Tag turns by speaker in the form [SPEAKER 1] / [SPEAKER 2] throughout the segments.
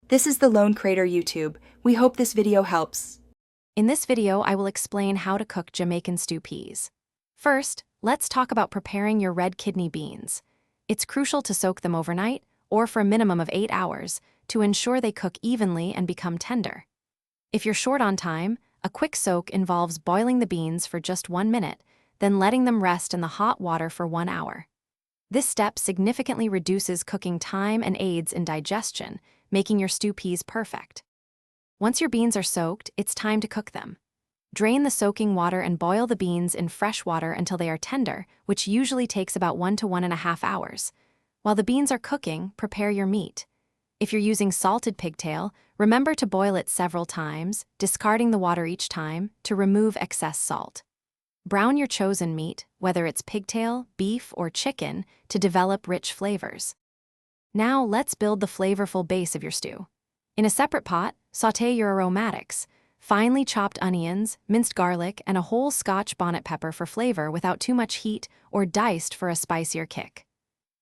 [SPEAKER 1] This is the Lone Crater YouTube. We hope this video helps.
[SPEAKER 2] In this video, I will explain how to cook Jamaican stew peas. First, let's talk about preparing your red kidney beans. It's crucial to soak them overnight, or for a minimum of 8 hours, to ensure they cook evenly and become tender. If you're short on time, a quick soak involves boiling the beans for just 1 minute, then letting them rest in the hot water for 1 hour. This step significantly reduces cooking time and aids in digestion, making your stew peas perfect. Once your beans are soaked, it's time to cook them. Drain the soaking water and boil the beans in fresh water until they are tender, which usually takes about 1 to 1.5 hours. While the beans are cooking, prepare your meat. If you're using salted pigtail, remember to boil it several times, discarding the water each time to remove excess salt. Brown your chosen meat, whether it's pigtail, beef, or chicken, to develop rich flavors. Now let's build the flavorful base of your stew. In a separate pot, sauté your aromatics, finely chopped onions, minced garlic, and a whole Scotch bonnet pepper for flavor without too much heat, or diced for a spicier kick.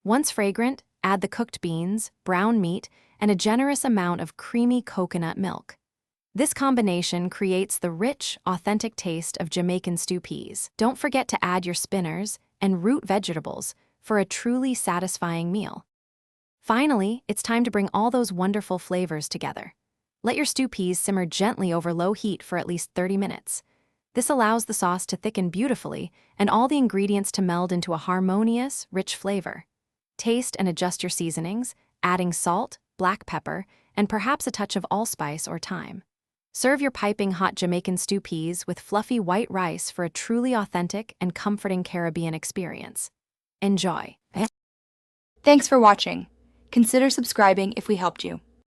[SPEAKER 2] Once fragrant, add the cooked beans, brown meat, and a generous amount of creamy coconut milk. This combination creates the rich, authentic taste of Jamaican stew peas. Don't forget to add your spinners and root vegetables for a truly satisfying meal. Finally, it's time to bring all those wonderful flavors together. Let your stew peas simmer gently over low heat for at least 30 minutes. This allows the sauce to thicken beautifully and all the ingredients to meld into a harmonious, rich flavor. Taste and adjust your seasonings, adding salt, black pepper, and perhaps a touch of allspice or thyme. Serve your piping hot Jamaican stew peas with fluffy white rice for a truly authentic and comforting Caribbean experience. Enjoy!
[SPEAKER 1] Thanks for watching. Consider subscribing if we helped you.